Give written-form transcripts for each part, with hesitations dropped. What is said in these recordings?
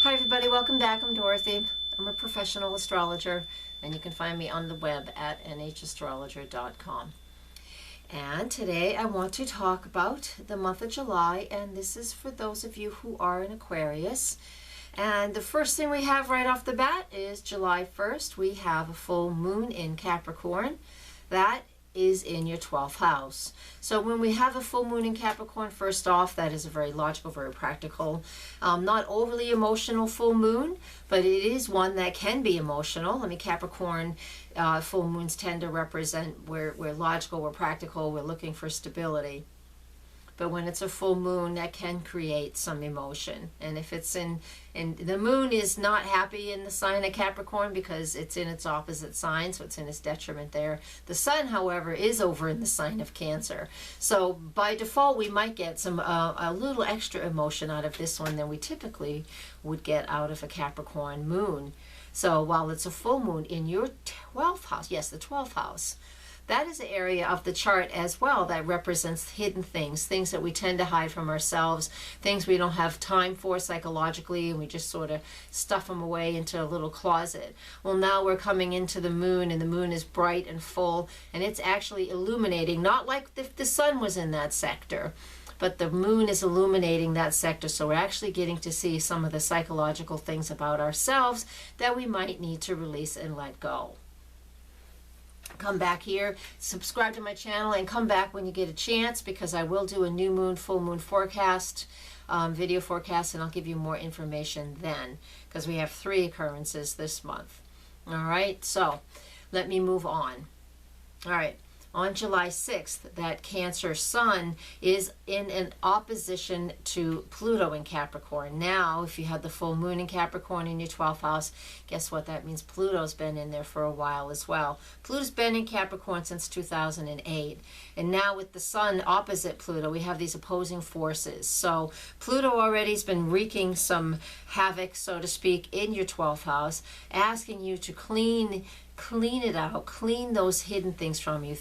Hi everybody, welcome back. I'm Dorothy. I'm a professional astrologer, and you can find me on the web at nhastrologer.com. And today I want to talk about the month of July, and this is for those of you who are an Aquarius. And the first thing we have right off the bat is July 1st. We have a full moon in Capricorn. That is in your 12th house. So when we have a full moon in Capricorn, first off, that is a very logical, very practical, not overly emotional full moon, but it is one that can be emotional. I mean, Capricorn full moons tend to represent we're logical, we're practical, we're looking for stability. But when it's a full moon, that can create some emotion. And if it's in the moon is not happy in the sign of Capricorn because it's in its opposite sign, so it's in its detriment there. The sun, however, is over in the sign of Cancer. So by default, we might get some a little extra emotion out of this one than we typically would get out of a Capricorn moon. So while it's a full moon in your 12th house, yes, the 12th house, that is an area of the chart as well that represents hidden things, things that we tend to hide from ourselves, things we don't have time for psychologically, and we just sort of stuff them away into a little closet. Well, now we're coming into the moon, and the moon is bright and full, and it's actually illuminating, not like if the sun was in that sector, but the moon is illuminating that sector, so we're actually getting to see some of the psychological things about ourselves that we might need to release and let go. Come back here, subscribe to my channel, and come back when you get a chance, because I will do a new moon, full moon forecast, video forecast, and I'll give you more information then, because we have 3 occurrences this month. All right, so let me move on. All right. On July 6th, that Cancer sun is in an opposition to Pluto in Capricorn. Now, if you had the full moon in Capricorn in your 12th house, guess what? That means Pluto's been in there for a while as well. Pluto's been in Capricorn since 2008. And now with the sun opposite Pluto, we have these opposing forces. So Pluto already has been wreaking some havoc, so to speak, in your 12th house, asking you to clean it out, clean those hidden things from you.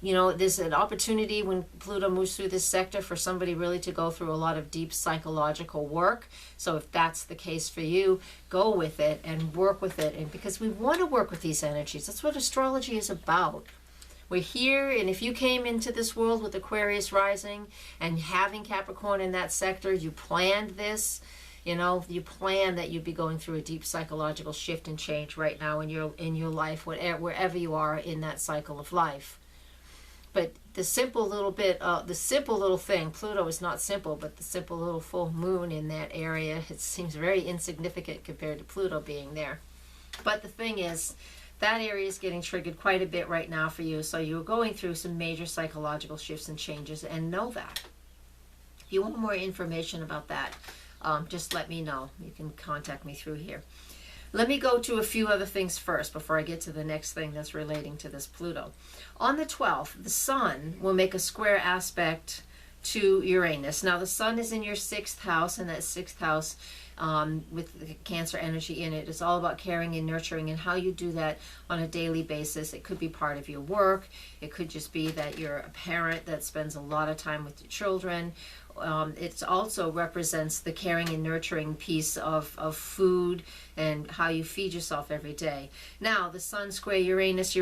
You know, there's an opportunity when Pluto moves through this sector for somebody really to go through a lot of deep psychological work. So if that's the case for you, go with it and work with it. And because we want to work with these energies, that's what astrology is about. We're here, and if you came into this world with Aquarius rising and having Capricorn in that sector, you planned this. You know, you plan that you'd be going through a deep psychological shift and change right now in your life, wherever you are in that cycle of life. But the simple little thing, Pluto is not simple, but the simple little full moon in that area, it seems very insignificant compared to Pluto being there. But the thing is, that area is getting triggered quite a bit right now for you, so you're going through some major psychological shifts and changes, and know that. If you want more information about that, just let me know. You can contact me through here. Let me go to a few other things first before I get to the next thing that's relating to this Pluto. On the 12th, the sun will make a square aspect to Uranus. Now, the sun is in your 6th house, and that 6th house with the Cancer energy in it, it's all about caring and nurturing, and how you do that on a daily basis. It could be part of your work. It could just be that you're a parent that spends a lot of time with your children. It also represents the caring and nurturing piece of food and how you feed yourself every day. Now, the sun square Uranus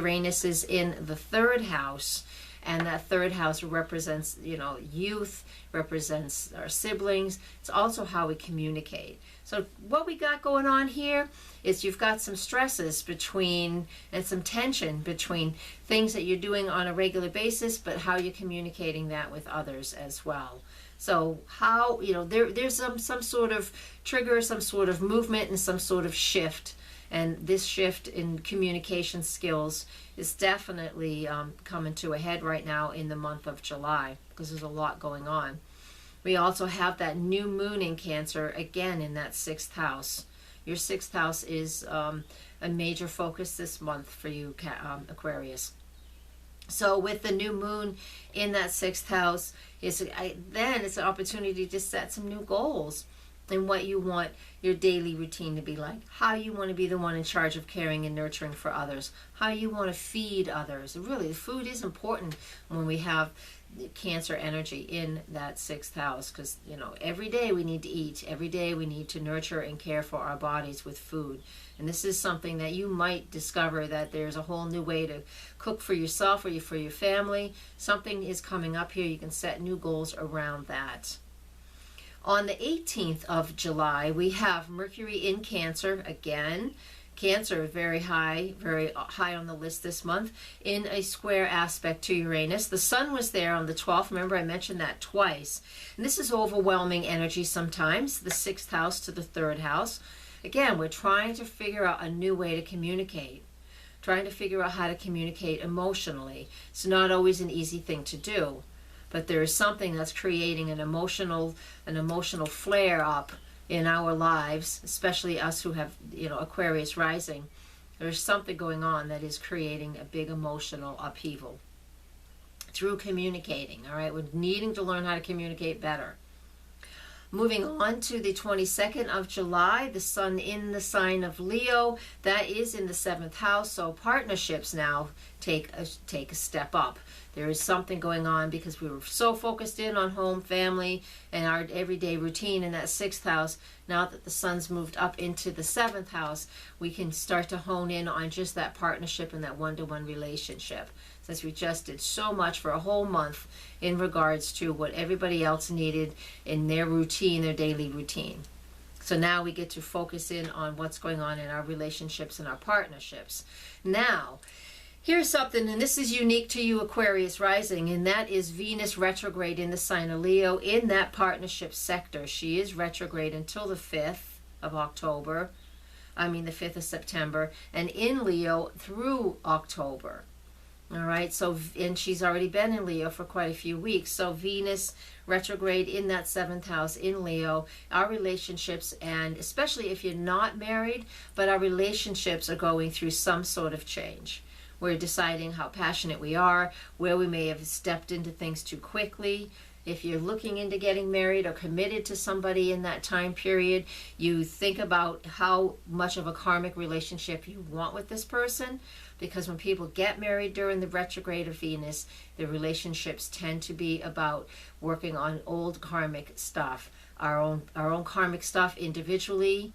is in the 3rd house, and that 3rd house represents, you know, youth, represents our siblings. It's also how we communicate. So what we got going on here is you've got some stresses between, and some tension between things that you're doing on a regular basis, but how you're communicating that with others as well. So how, you know, there's some sort of trigger, some sort of movement, and some sort of shift. And this shift in communication skills is definitely coming to a head right now in the month of July, because there's a lot going on. We also have that new moon in Cancer, again in that 6th house. Your 6th house is a major focus this month for you, Aquarius. So with the new moon in that 6th house, then it's an opportunity to set some new goals and what you want your daily routine to be like, how you want to be the one in charge of caring and nurturing for others, how you want to feed others. Really, food is important when we have Cancer energy in that 6th house, because every day we need to eat, every day we need to nurture and care for our bodies with food. And this is something that you might discover, that there's a whole new way to cook for yourself or for your family. Something is coming up here. You can set new goals around that. On the 18th of July, we have Mercury in Cancer again. Cancer very high on the list this month, in a square aspect to Uranus. The Sun was there on the 12th. Remember, I mentioned that twice. And this is overwhelming energy sometimes, the 6th house to the 3rd house. Again, we're trying to figure out a new way to communicate, trying to figure out how to communicate emotionally. It's not always an easy thing to do, but there is something that's creating an emotional flare up in our lives, especially us who have, Aquarius rising. There's something going on that is creating a big emotional upheaval through communicating, all right? We're needing to learn how to communicate better. Moving on to the 22nd of July, the Sun in the sign of Leo. That is in the 7th house, so partnerships now take a step up. There is something going on because we were so focused in on home, family, and our everyday routine in that 6th house. Now that the Sun's moved up into the 7th house, we can start to hone in on just that partnership and that one-to-one relationship, since we just did so much for a whole month in regards to what everybody else needed in their routine, their daily routine. So now we get to focus in on what's going on in our relationships and our partnerships. Now, here's something, and this is unique to you, Aquarius rising, and that is Venus retrograde in the sign of Leo in that partnership sector. She is retrograde until the 5th of September, and in Leo through October. All right, so, and she's already been in Leo for quite a few weeks. So Venus retrograde in that 7th house in Leo, our relationships, and especially if you're not married, but our relationships are going through some sort of change. We're deciding how passionate we are, where we may have stepped into things too quickly. If you're looking into getting married or committed to somebody in that time period, you think about how much of a karmic relationship you want with this person, because when people get married during the retrograde of Venus, the relationships tend to be about working on old karmic stuff, our own karmic stuff individually,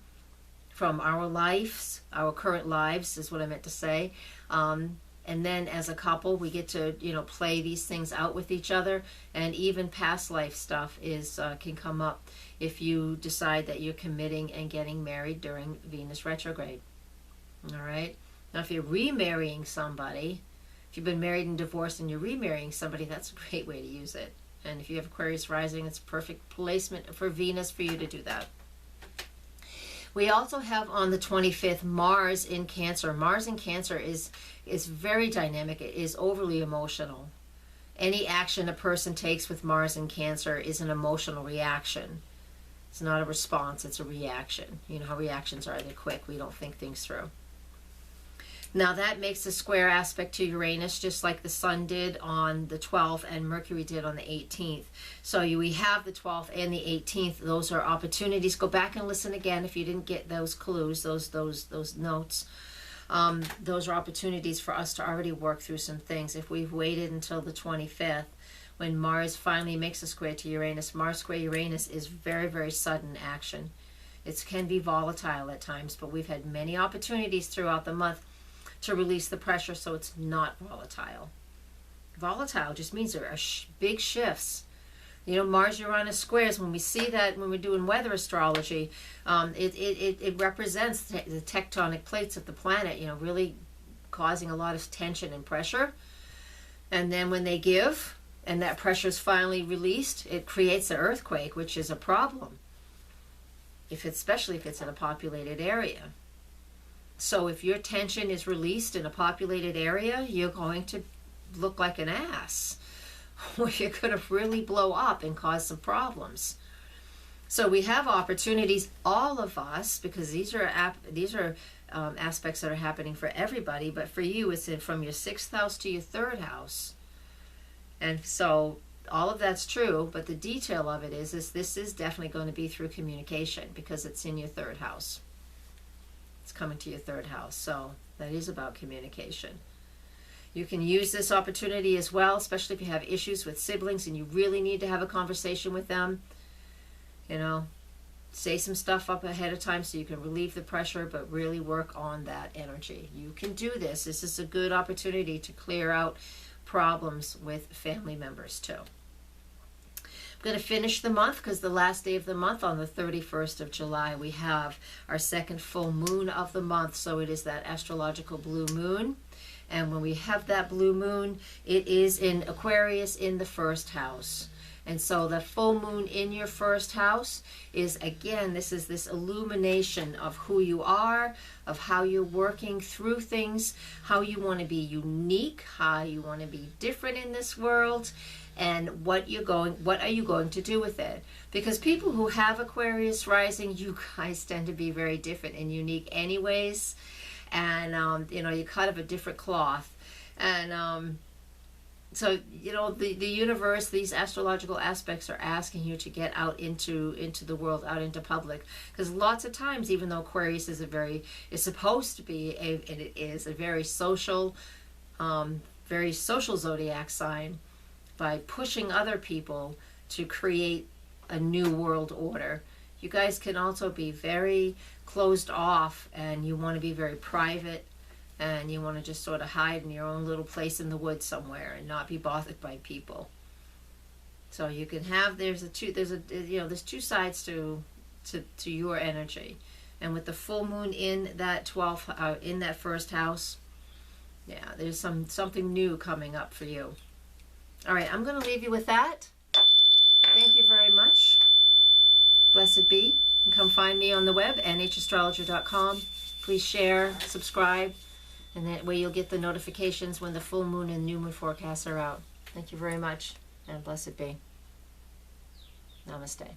from our lives, our current lives is what I meant to say. And then as a couple, we get to, play these things out with each other, and even past life stuff can come up if you decide that you're committing and getting married during Venus retrograde. All right. Now, if you're remarrying somebody, if you've been married and divorced and you're remarrying somebody, that's a great way to use it. And if you have Aquarius rising, it's a perfect placement for Venus for you to do that. We also have on the 25th Mars in Cancer. Mars in Cancer is very dynamic. It is overly emotional. Any action a person takes with Mars in Cancer is an emotional reaction. It's not a response, it's a reaction. You know how reactions are, they're quick. We don't think things through. Now that makes a square aspect to Uranus, just like the Sun did on the 12th and Mercury did on the 18th. So we have the 12th and the 18th. Those are opportunities. Go back and listen again if you didn't get those clues, those notes. Those are opportunities for us to already work through some things. If we've waited until the 25th, when Mars finally makes a square to Uranus, Mars square Uranus is very, very sudden action. It can be volatile at times, but we've had many opportunities throughout the month to release the pressure so it's not volatile. Volatile just means there are big shifts. Mars-Uranus squares, when we see that when we're doing weather astrology, it represents the tectonic plates of the planet, really causing a lot of tension and pressure. And then when they give, and that pressure is finally released, it creates an earthquake, which is a problem, especially if it's in a populated area. So if your tension is released in a populated area, you're going to look like an ass, or you're going to really blow up and cause some problems. So we have opportunities, all of us, because these are aspects that are happening for everybody, but for you it's from your 6th house to your 3rd house. And so all of that's true, but the detail of it is this is definitely going to be through communication, because it's in your 3rd house. It's coming to your 3rd house, so that is about communication. You can use this opportunity as well, especially if you have issues with siblings and you really need to have a conversation with them. You know, say some stuff up ahead of time so you can relieve the pressure, but really work on that energy. You can do this. This is a good opportunity to clear out problems with family members too. I'm going to finish the month because the last day of the month, on the 31st of July, we have our second full moon of the month. So it is that astrological blue moon. And when we have that blue moon, it is in Aquarius in the first house. And so the full moon in your first house is, again, this is this illumination of who you are, of how you're working through things, how you want to be unique, how you want to be different in this world, and what are you going to do with it? Because people who have Aquarius rising, you guys tend to be very different and unique anyways. And, you know, you're kind of a different cloth. And so, you know, the universe, these astrological aspects are asking you to get out into the world, out into public. Because lots of times, even though Aquarius is supposed to be, and it is, a very social zodiac sign, by pushing other people to create a new world order, you guys can also be very closed off, and you want to be very private, and you want to just sort of hide in your own little place in the woods somewhere and not be bothered by people. So you can have, there's two sides to your energy. And with the full moon in that in that first house, yeah, there's something new coming up for you. All right, I'm going to leave you with that. Thank you very much. Blessed be. And come find me on the web, nhastrologer.com. Please share, subscribe, and that way you'll get the notifications when the full moon and new moon forecasts are out. Thank you very much, and blessed be. Namaste.